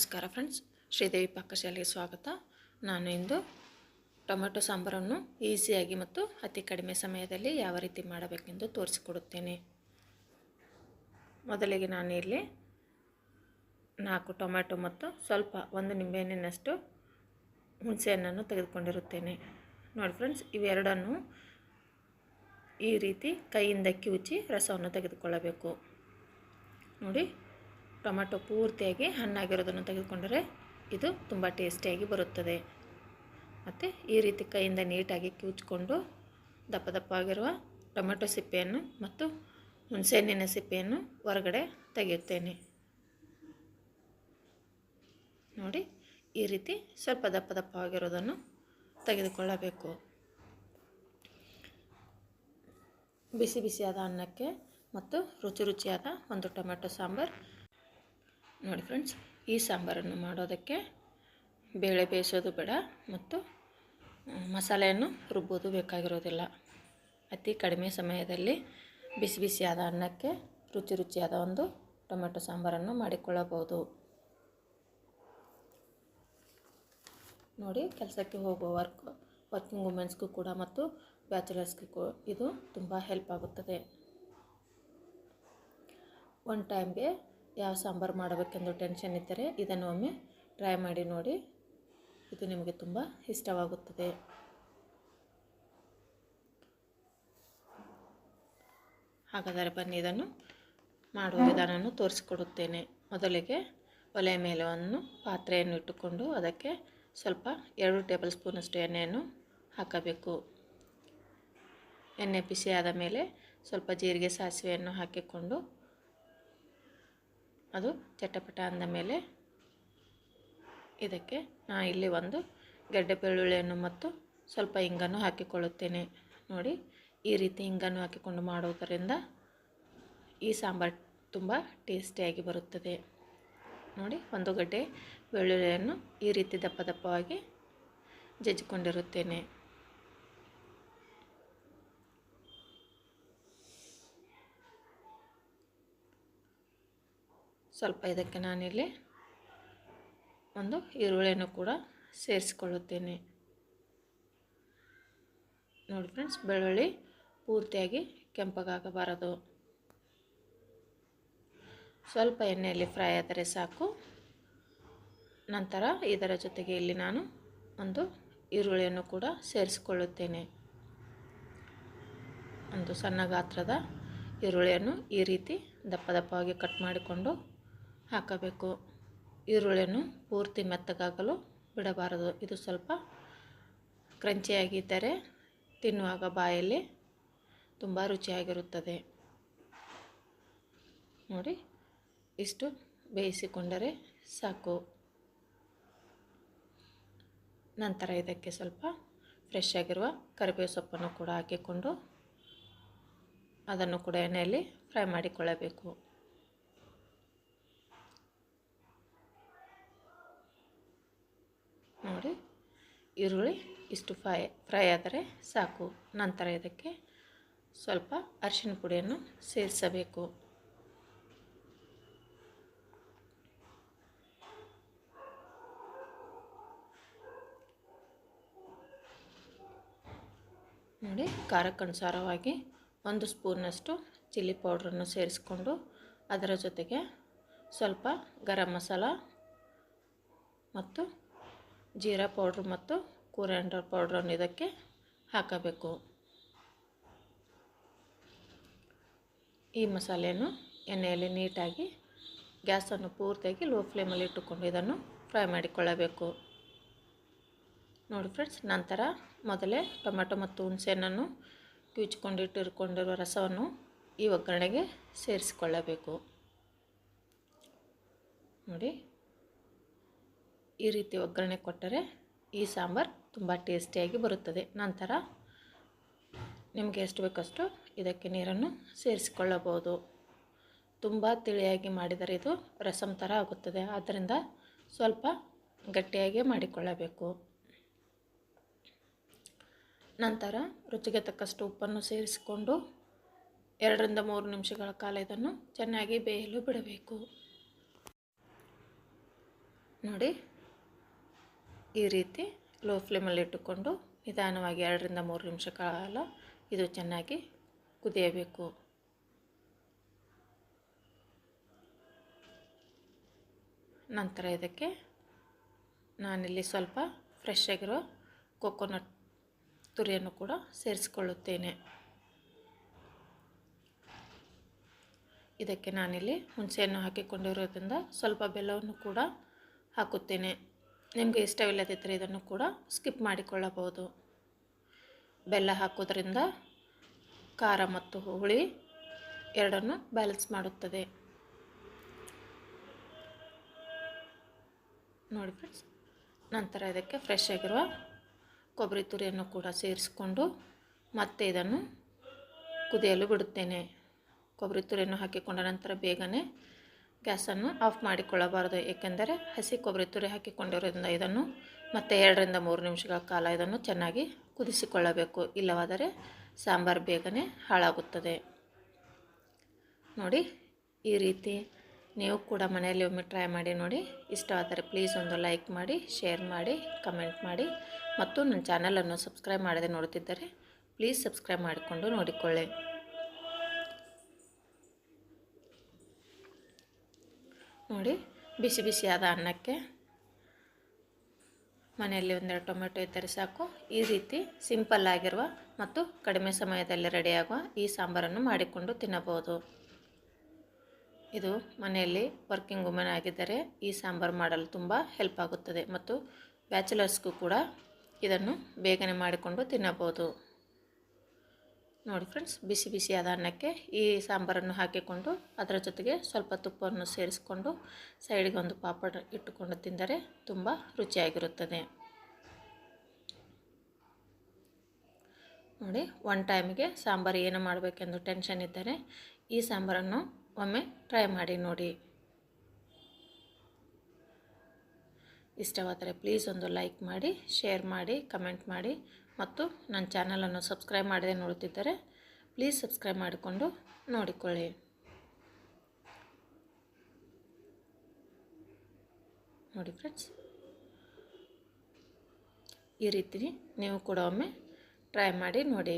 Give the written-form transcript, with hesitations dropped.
ನಮಸ್ಕಾರ ಫ್ರೆಂಡ್ಸ್, ಶ್ರೀದೇವಿ ಪಾಕಶಾಲೆಗೆ ಸ್ವಾಗತ. ನಾನು ಇಂದು ಟೊಮೆಟೊ ಸಾಂಬಾರನ್ನು ಈಸಿಯಾಗಿ ಮತ್ತು ಅತಿ ಕಡಿಮೆ ಸಮಯದಲ್ಲಿ ಯಾವ ರೀತಿ ಮಾಡಬೇಕೆಂದು ತೋರಿಸಿಕೊಡುತ್ತೇನೆ. ಮೊದಲಿಗೆ ನಾನು ಇಲ್ಲಿ 4 ಟೊಮೆಟೊ ಮತ್ತು ಸ್ವಲ್ಪ 1 ನಿಂಬೆಹಣ್ಣಿನಷ್ಟು ಹುಣಸೆಹಣ್ಣನ್ನು ತೆಗೆದುಕೊಂಡಿರುತ್ತೇನೆ. ನೋಡಿ ಫ್ರೆಂಡ್ಸ್, ಇವೆರಡನ್ನು ಈ ರೀತಿ ಕೈಯಿಂದ ಕಿವುಚಿ ರಸವನ್ನು ತೆಗೆದುಕೊಳ್ಳಬೇಕು. ನೋಡಿ, ಟೊಮೆಟೊ ಪೂರ್ತಿಯಾಗಿ ಹಣ್ಣಾಗಿರೋದನ್ನು ತೆಗೆದುಕೊಂಡರೆ ಇದು ತುಂಬ ಟೇಸ್ಟಿಯಾಗಿ ಬರುತ್ತದೆ. ಮತ್ತು ಈ ರೀತಿ ಕೈಯಿಂದ ನೀಟಾಗಿ ಕಿವುಚಿಕೊಂಡು ದಪ್ಪ ದಪ್ಪವಾಗಿರುವ ಟೊಮೆಟೊ ಸಿಪ್ಪೆಯನ್ನು ಮತ್ತು ಹುಣಸೆಹಣ್ಣಿನ ಸಿಪ್ಪೆಯನ್ನು ಹೊರಗಡೆ ತೆಗೆಯುತ್ತೇನೆ. ನೋಡಿ, ಈ ರೀತಿ ಸ್ವಲ್ಪ ದಪ್ಪ ದಪ್ಪವಾಗಿರೋದನ್ನು ತೆಗೆದುಕೊಳ್ಳಬೇಕು. ಬಿಸಿ ಬಿಸಿಯಾದ ಅನ್ನಕ್ಕೆ ಮತ್ತು ರುಚಿ ರುಚಿಯಾದ ಒಂದು ಟೊಮೆಟೊ ಸಾಂಬಾರು. ನೋಡಿ ಫ್ರೆಂಡ್ಸ್, ಈ ಸಾಂಬಾರನ್ನು ಮಾಡೋದಕ್ಕೆ ಬೇಳೆ ಬೇಯಿಸೋದು ಬೇಡ ಮತ್ತು ಮಸಾಲೆಯನ್ನು ರುಬ್ಬೋದು ಬೇಕಾಗಿರೋದಿಲ್ಲ. ಅತಿ ಕಡಿಮೆ ಸಮಯದಲ್ಲಿ ಬಿಸಿ ಬಿಸಿಯಾದ ಅನ್ನಕ್ಕೆ ರುಚಿ ರುಚಿಯಾದ ಒಂದು ಟೊಮೆಟೊ ಸಾಂಬಾರನ್ನು ಮಾಡಿಕೊಳ್ಳಬಹುದು. ನೋಡಿ, ಕೆಲಸಕ್ಕೆ ಹೋಗುವ ವರ್ಕಿಂಗ್ ವುಮೆನ್ಸ್ಗೂ ಕೂಡ ಮತ್ತು ಬ್ಯಾಚುಲರ್ಸ್ಗೂ ಇದು ತುಂಬ ಹೆಲ್ಪ್ ಆಗುತ್ತದೆ. ಒನ್ ಟೈಮ್ಗೆ ಯಾವ ಸಾಂಬಾರು ಮಾಡಬೇಕೆಂದು ಟೆನ್ಷನ್ ಇದ್ದರೆ ಇದನ್ನು ಒಮ್ಮೆ ಟ್ರೈ ಮಾಡಿ ನೋಡಿ. ಇದು ನಿಮಗೆ ತುಂಬ ಇಷ್ಟವಾಗುತ್ತದೆ. ಹಾಗಾದರೆ ಬನ್ನಿ, ಇದನ್ನು ಮಾಡುವ ವಿಧಾನವನ್ನು ತೋರಿಸಿಕೊಡುತ್ತೇನೆ. ಮೊದಲಿಗೆ ಒಲೆಯ ಮೇಲೆ ಒಂದು ಪಾತ್ರೆಯನ್ನು ಇಟ್ಟುಕೊಂಡು ಅದಕ್ಕೆ ಸ್ವಲ್ಪ 2 ಟೇಬಲ್ ಸ್ಪೂನಷ್ಟು ಎಣ್ಣೆಯನ್ನು ಹಾಕಬೇಕು. ಎಣ್ಣೆ ಬಿಸಿಯಾದ ಮೇಲೆ ಸ್ವಲ್ಪ ಜೀರಿಗೆ ಸಾಸಿವೆಯನ್ನು ಹಾಕಿಕೊಂಡು ಅದು ಚಟಪಟ ಅಂದ ಮೇಲೆ ಇದಕ್ಕೆ ನಾನು ಇಲ್ಲಿ ಒಂದು ಗೆಡ್ಡೆ ಬೆಳ್ಳುಳ್ಳಿಯನ್ನು ಮತ್ತು ಸ್ವಲ್ಪ ಇಂಗನ್ನು ಹಾಕಿಕೊಳ್ಳುತ್ತೇನೆ. ನೋಡಿ, ಈ ರೀತಿ ಇಂಗನ್ನು ಹಾಕಿಕೊಂಡು ಮಾಡುವುದರಿಂದ ಈ ಸಾಂಬಾರು ತುಂಬ ಟೇಸ್ಟಿಯಾಗಿ ಬರುತ್ತದೆ. ನೋಡಿ, ಒಂದು ಗಡ್ಡೆ ಬೆಳ್ಳುಳ್ಳಿಯನ್ನು ಈ ರೀತಿ ದಪ್ಪ ದಪ್ಪವಾಗಿ ಜಜ್ಜಿಕೊಂಡಿರುತ್ತೇನೆ. ಸ್ವಲ್ಪ ಇದಕ್ಕೆ ನಾನಿಲ್ಲಿ ಒಂದು ಈರುಳ್ಳಿಯನ್ನು ಕೂಡ ಸೇರಿಸಿಕೊಳ್ಳುತ್ತೇನೆ. ನೋಡಿ ಫ್ರೆಂಡ್ಸ್, ಬೆಳ್ಳುಳ್ಳಿ ಪೂರ್ತಿಯಾಗಿ ಕೆಂಪಗಾಗಬಾರದು, ಸ್ವಲ್ಪ ಎಣ್ಣೆಯಲ್ಲಿ ಫ್ರೈ ಆದರೆ ಸಾಕು. ನಂತರ ಇದರ ಜೊತೆಗೆ ಇಲ್ಲಿ ನಾನು ಒಂದು ಈರುಳ್ಳಿಯನ್ನು ಕೂಡ ಸೇರಿಸಿಕೊಳ್ಳುತ್ತೇನೆ. ಒಂದು ಸಣ್ಣ ಗಾತ್ರದ ಈರುಳ್ಳಿಯನ್ನು ಈ ರೀತಿ ದಪ್ಪ ದಪ್ಪವಾಗಿ ಕಟ್ ಮಾಡಿಕೊಂಡು ಹಾಕಬೇಕು. ಈರುಳ್ಳಿಯನ್ನು ಪೂರ್ತಿ ಮೆತ್ತಗಾಗಲು ಬಿಡಬಾರದು. ಇದು ಸ್ವಲ್ಪ ಕ್ರಂಚಿಯಾಗಿದ್ದರೆ ತಿನ್ನುವಾಗ ಬಾಯಲ್ಲಿ ತುಂಬ ರುಚಿಯಾಗಿರುತ್ತದೆ. ನೋಡಿ, ಇಷ್ಟು ಬೇಯಿಸಿಕೊಂಡರೆ ಸಾಕು. ನಂತರ ಇದಕ್ಕೆ ಸ್ವಲ್ಪ ಫ್ರೆಶ್ ಆಗಿರುವ ಕರಿಬೇವು ಸೊಪ್ಪನ್ನು ಕೂಡ ಹಾಕಿಕೊಂಡು ಅದನ್ನು ಕೂಡ ಎಣ್ಣೆಯಲ್ಲಿ ಫ್ರೈ ಮಾಡಿಕೊಳ್ಳಬೇಕು. ನೋಡಿ, ಈರುಳ್ಳಿ ಇಷ್ಟು ಫ್ರೈ ಆದರೆ ಸಾಕು. ನಂತರ ಇದಕ್ಕೆ ಸ್ವಲ್ಪ ಅರಿಶಿನ ಪುಡಿಯನ್ನು ಸೇರಿಸಬೇಕು. ನೋಡಿ, ಖಾರಕ್ಕನುಸಾರವಾಗಿ 1 ಸ್ಪೂನ್ನಷ್ಟು ಚಿಲ್ಲಿ ಪೌಡ್ರನ್ನು ಸೇರಿಸಿಕೊಂಡು ಅದರ ಜೊತೆಗೆ ಸ್ವಲ್ಪ ಗರಂ ಮಸಾಲ ಮತ್ತು ಜೀರಾ ಪೌಡ್ರ್ ಮತ್ತು ಕೊರಿಯಾಂಡರ್ ಪೌಡ್ರನ್ನು ಇದಕ್ಕೆ ಹಾಕಬೇಕು. ಈ ಮಸಾಲೆಯನ್ನು ಎಣ್ಣೆಯಲ್ಲಿ ನೀಟಾಗಿ ಗ್ಯಾಸನ್ನು ಪೂರ್ತಿಯಾಗಿ ಲೋ ಫ್ಲೇಮಲ್ಲಿ ಇಟ್ಟುಕೊಂಡು ಇದನ್ನು ಫ್ರೈ ಮಾಡಿಕೊಳ್ಳಬೇಕು. ನೋಡಿ ಫ್ರೆಂಡ್ಸ್, ನಂತರ ಮೊದಲೇ ಟೊಮೆಟೊ ಮತ್ತು ಹುಣಸೆಹಣ್ಣನ್ನು ಕಿವುಚಿಕೊಂಡಿರುವ ರಸವನ್ನು ಈ ಒಗ್ಗರಣೆಗೆ ಸೇರಿಸಿಕೊಳ್ಳಬೇಕು. ನೋಡಿ, ಈ ರೀತಿ ಒಗ್ಗರಣೆ ಕೊಟ್ಟರೆ ಈ ಸಾಂಬಾರು ತುಂಬ ಟೇಸ್ಟಿಯಾಗಿ ಬರುತ್ತದೆ. ನಂತರ ನಿಮಗೆ ಎಷ್ಟು ಬೇಕಷ್ಟು ಇದಕ್ಕೆ ನೀರನ್ನು ಸೇರಿಸಿಕೊಳ್ಳಬಹುದು. ತುಂಬ ತಿಳಿಯಾಗಿ ಮಾಡಿದರೆ ಇದು ರಸಂ ಥರ ಆಗುತ್ತದೆ. ಆದ್ದರಿಂದ ಸ್ವಲ್ಪ ಗಟ್ಟಿಯಾಗಿ ಮಾಡಿಕೊಳ್ಳಬೇಕು. ನಂತರ ರುಚಿಗೆ ತಕ್ಕಷ್ಟು ಉಪ್ಪನ್ನು ಸೇರಿಸಿಕೊಂಡು 2 ರಿಂದ 3 ನಿಮಿಷಗಳ ಕಾಲ ಇದನ್ನು ಚೆನ್ನಾಗಿ ಬೇಯಲು ಬಿಡಬೇಕು. ನೋಡಿ ಈ ರೀತಿ ಲೋ ಫ್ಲೇಮಲ್ಲಿ ಇಟ್ಟುಕೊಂಡು ನಿಧಾನವಾಗಿ 2 ರಿಂದ 3 ನಿಮಿಷ ಕಾಲ ಇದು ಚೆನ್ನಾಗಿ ಕುದಿಯಬೇಕು. ನಂತರ ಇದಕ್ಕೆ ನಾನಿಲ್ಲಿ ಸ್ವಲ್ಪ ಫ್ರೆಶ್ ಆಗಿರೋ ಕೊಕೊನಟ್ ತುರಿಯನ್ನು ಕೂಡ ಸೇರಿಸಿಕೊಳ್ಳುತ್ತೇನೆ. ಇದಕ್ಕೆ ನಾನಿಲ್ಲಿ ಹುಣಸೆಯನ್ನು ಹಾಕಿಕೊಂಡಿರೋದ್ರಿಂದ ಸ್ವಲ್ಪ ಬೆಲ್ಲವನ್ನು ಕೂಡ ಹಾಕುತ್ತೇನೆ. ನಿಮಗೆ ಇಷ್ಟವಿಲ್ಲದಿದ್ದರೆ ಇದನ್ನು ಕೂಡ ಸ್ಕಿಪ್ ಮಾಡಿಕೊಳ್ಳಬಹುದು. ಬೆಲ್ಲ ಹಾಕೋದ್ರಿಂದ ಖಾರ ಮತ್ತು ಹುಳಿ ಎರಡನ್ನು ಬ್ಯಾಲೆನ್ಸ್ ಮಾಡುತ್ತದೆ. ನೋಡಿ ಫ್ರೆಂಡ್ಸ್, ನಂತರ ಇದಕ್ಕೆ ಫ್ರೆಶ್ ಆಗಿರುವ ಕೊಬ್ಬರಿ ತುರಿಯನ್ನು ಕೂಡ ಸೇರಿಸಿಕೊಂಡು ಮತ್ತೆ ಇದನ್ನು ಕುದಿಯಲು ಬಿಡುತ್ತೇನೆ. ಕೊಬ್ಬರಿ ತುರಿಯನ್ನು ಹಾಕಿಕೊಂಡ ನಂತರ ಬೇಗನೆ ಗ್ಯಾಸನ್ನು ಆಫ್ ಮಾಡಿಕೊಳ್ಳಬಾರದು, ಏಕೆಂದರೆ ಹಸಿ ಕೊಬ್ಬರಿ ತುರಿ ಹಾಕಿಕೊಂಡಿರೋದ್ರಿಂದ ಇದನ್ನು ಮತ್ತೆ 2 ರಿಂದ 3 ನಿಮಿಷಗಳ ಕಾಲ ಇದನ್ನು ಚೆನ್ನಾಗಿ ಕುದಿಸಿಕೊಳ್ಳಬೇಕು. ಇಲ್ಲವಾದರೆ ಸಾಂಬಾರು ಬೇಗನೆ ಹಾಳಾಗುತ್ತದೆ. ನೋಡಿ ಈ ರೀತಿ ನೀವು ಕೂಡ ಮನೆಯಲ್ಲಿ ಒಮ್ಮೆ ಟ್ರೈ ಮಾಡಿ ನೋಡಿ. ಇಷ್ಟವಾದರೆ ಪ್ಲೀಸ್ ಒಂದು ಲೈಕ್ ಮಾಡಿ, ಶೇರ್ ಮಾಡಿ, ಕಮೆಂಟ್ ಮಾಡಿ ಮತ್ತು ನನ್ನ ಚಾನಲನ್ನು ಸಬ್ಸ್ಕ್ರೈಬ್ ಮಾಡದೆ ನೋಡುತ್ತಿದ್ದರೆ ಪ್ಲೀಸ್ ಸಬ್ಸ್ಕ್ರೈಬ್ ಮಾಡಿಕೊಂಡು ನೋಡಿಕೊಳ್ಳಿ. ನೋಡಿ ಬಿಸಿ ಬಿಸಿಯಾದ ಅನ್ನಕ್ಕೆ ಮನೆಯಲ್ಲಿ 1-2 ಟೊಮೆಟೊ ಇದ್ದರೆ ಸಾಕು. ಈ ರೀತಿ ಸಿಂಪಲ್ ಆಗಿರುವ ಮತ್ತು ಕಡಿಮೆ ಸಮಯದಲ್ಲಿ ರೆಡಿಯಾಗುವ ಈ ಸಾಂಬಾರನ್ನು ಮಾಡಿಕೊಂಡು ತಿನ್ನಬಹುದು. ಇದು ಮನೆಯಲ್ಲಿ ವರ್ಕಿಂಗ್ ವುಮೆನ್ ಆಗಿದ್ದರೆ ಈ ಸಾಂಬಾರು ಮಾಡಲು ತುಂಬ ಹೆಲ್ಪ್ ಆಗುತ್ತದೆ ಮತ್ತು ಬ್ಯಾಚುಲರ್ಸ್ಗೂ ಕೂಡ ಇದನ್ನು ಬೇಗನೆ ಮಾಡಿಕೊಂಡು ತಿನ್ನಬಹುದು. ನೋಡಿ ಫ್ರೆಂಡ್ಸ್, ಬಿಸಿ ಬಿಸಿಯಾದ ಅನ್ನಕ್ಕೆ ಈ ಸಾಂಬಾರನ್ನು ಹಾಕಿಕೊಂಡು ಅದರ ಜೊತೆಗೆ ಸ್ವಲ್ಪ ತುಪ್ಪವನ್ನು ಸೇರಿಸಿಕೊಂಡು ಸೈಡಿಗೆ ಒಂದು ಪಾಪಡ್ ಇಟ್ಟುಕೊಂಡು ತಿಂದರೆ ತುಂಬ ರುಚಿಯಾಗಿರುತ್ತದೆ. ನೋಡಿ, ಒನ್ ಟೈಮಿಗೆ ಸಾಂಬಾರು ಏನು ಮಾಡಬೇಕೆಂದು ಟೆನ್ಷನ್ ಇದ್ದರೆ ಈ ಸಾಂಬಾರನ್ನು ಒಮ್ಮೆ ಟ್ರೈ ಮಾಡಿ ನೋಡಿ. ಇಷ್ಟವಾದರೆ ಪ್ಲೀಸ್ ಒಂದು ಲೈಕ್ ಮಾಡಿ, ಶೇರ್ ಮಾಡಿ, ಕಮೆಂಟ್ ಮಾಡಿ ಮತ್ತು ನನ್ನ ಚಾನಲನ್ನು ಸಬ್ಸ್ಕ್ರೈಬ್ ಮಾಡದೆ ನೋಡುತ್ತಿದ್ದರೆ ಪ್ಲೀಸ್ ಸಬ್ಸ್ಕ್ರೈಬ್ ಮಾಡಿಕೊಂಡು ನೋಡಿಕೊಳ್ಳಿ. ನೋಡಿ ಫ್ರೆಂಡ್ಸ್, ಈ ರೀತಿ ನೀವು ಕೂಡ ಒಮ್ಮೆ ಟ್ರೈ ಮಾಡಿ ನೋಡಿ.